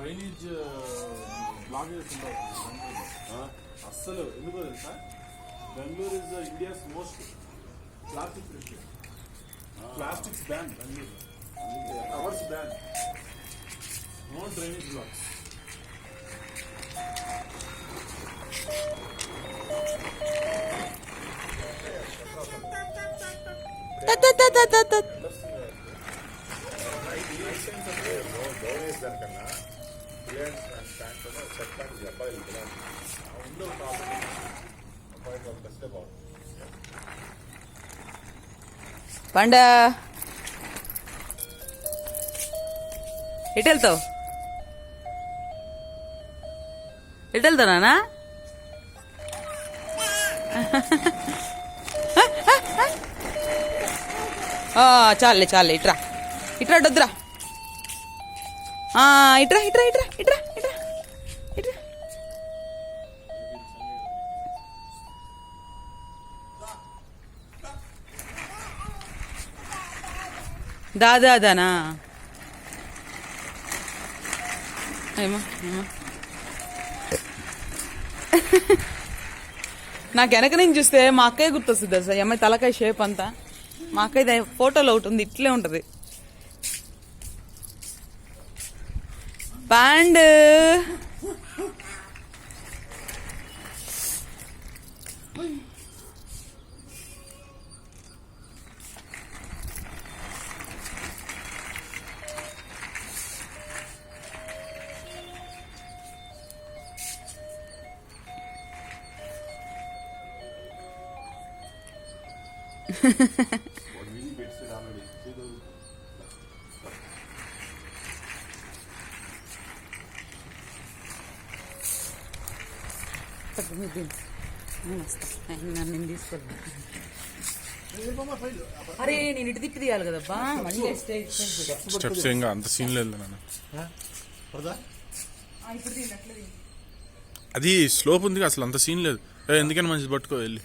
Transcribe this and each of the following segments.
Drainage black చేస్తుంటారు అస్సలు ఎందుకో తెలుసా Bengaluru is India's most plastic free state plastics ban Bengaluru covers ban no drainage blocks పండా ఎటు వెళ్తావు నానా చాలే చాలే ఇట్రా ఇట్రా వద్దురా ఇట్రా ఇట్రా ఇట్రా ఇట్రా ఇట్రా ఇట్రా దాదానా ఏమో ఏమో నాకు వెనక నుంచి చూస్తే మా అక్కయ్య గుర్తొస్తుంది అసలు అమ్మాయి తలకాయ షేప్ అంతా మా అక్కయ్య ఫోటోలో ఒకటి ఉంది ఇట్లే ఉంటది పాండ్ నేను తీసుకోలేదు అరే నేను ఇటు తిప్పి తీయాలి కదబ్బా మళ్ళీ స్టెప్స్ ఏం అంత సీన్ లేదు అది స్లోప్ ఉంది అసలు అంత సీన్ లేదు ఎందుకని మంచిది పట్టుకో వెళ్ళి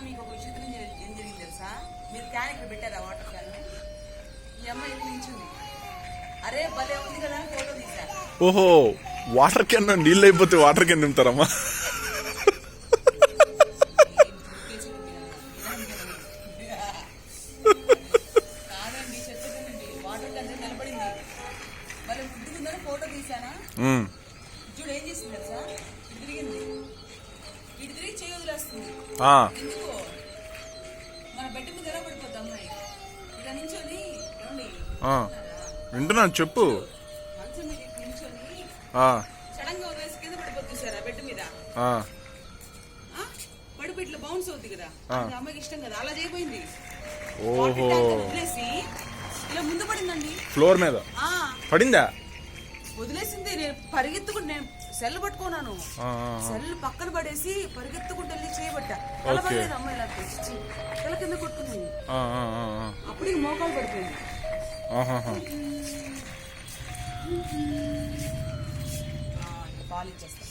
మీకు ఒక విషయం ఏం జరిగింది తెలుసా మీరు క్యాన్ ఇక్కడ పెట్టారా వాటర్ క్యాన్ ఈ అమ్మాయి ఇది నించుంది అరే భలే ఉంది కదా ఫోటో తీసా ఓహో వాటర్ క్యాన్ నీళ్ళు అయిపోతే వాటర్ క్యాన్ నింపుతారమ్మా కాదండి చెప్పండి వాటర్ క్యాన్ నిలబడింది భలే ముద్దుకుందని ఫోటో తీసానా చూడు ఏం చేసింది తెలుసా ఇటు తిరిగింది ఇటు తిరిగి చేయి వదిలేస్తుంది ఎందుకో మన బెడ్ మీద ఎలా పడిపోద్ది అమ్మాయి ఇలా నించొని ఏమండి వింటున్నాను చెప్పు మంచం మీద నించొని సడన్ గా వదిలేసి కింద పడిపోద్ది సార్ బెడ్ మీద పడిపోయి ఇట్లా బౌన్స్ అవుద్ది కదా అది అమ్మాయికి ఇష్టం కదా అలా చేయబోయింది ఓహో వదిలేసి ఇలా ముందు పడిందండి ఫ్లోర్ మీద పడిందా వదిలేసింది నేను పరిగెత్తుకుంటూ నేను సెల్ పట్టుకున్నాను సెల్ పక్కన పడేసి పరిగెత్తుకుంటూ వెళ్ళి చేయబట్ట కలపలేదు అమ్మాయి ఇలా తెచ్చి తల కింద కొట్టుకుంది అప్పుడు మోకాలు పడిపోయింది పాలు ఇచ్చేస్తా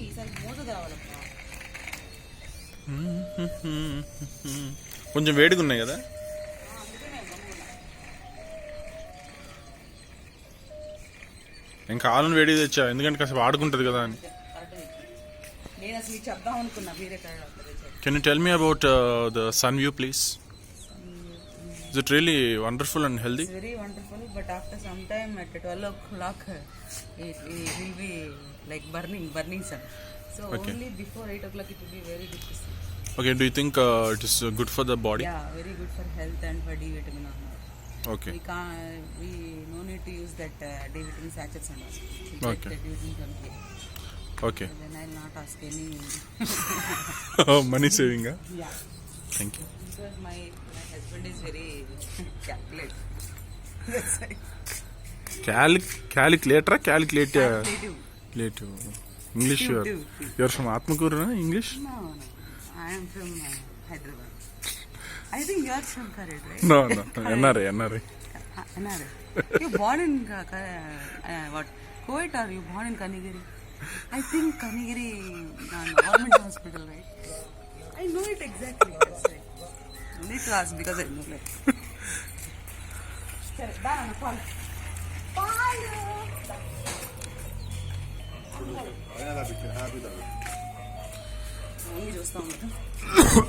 ఈసారి మూత కావాలప్ప కొంచెం వేడిగా ఉన్నాయి కదా ఇంకా ఆలను వేడి తెచ్చా ఎందుకంటే కాసేపు ఆడుకుంటుంది కదా అని can you tell me about the sun view please Is it really wonderful and healthy? It's very wonderful, but after some time at 12 o'clock it will be like burning sun. So okay. Only before 8 o'clock it will be very good to see. Okay, do you think it is good for the body? Yeah, very good for health and for D vitamin. Okay. We no need to use that D vitamin sachets and all. Okay. That using from here. Okay. So then I will not ask any money saving, huh? Yeah. Thank you. Because my husband is very calculate. That's why. క్యాలిక్యులేటరా Calculative. Calculative English Tutive. Your from Atmakur English No. I am from Hyderabad. I think you are from Karad, right? No NRI NRI. You born in what? Kuwait or you born in Kanigiri? I think Kanigiri government hospital, right? I know it exactly. That's right. You need to ask because I know that. Sure, done. Call. Bye. Only just now.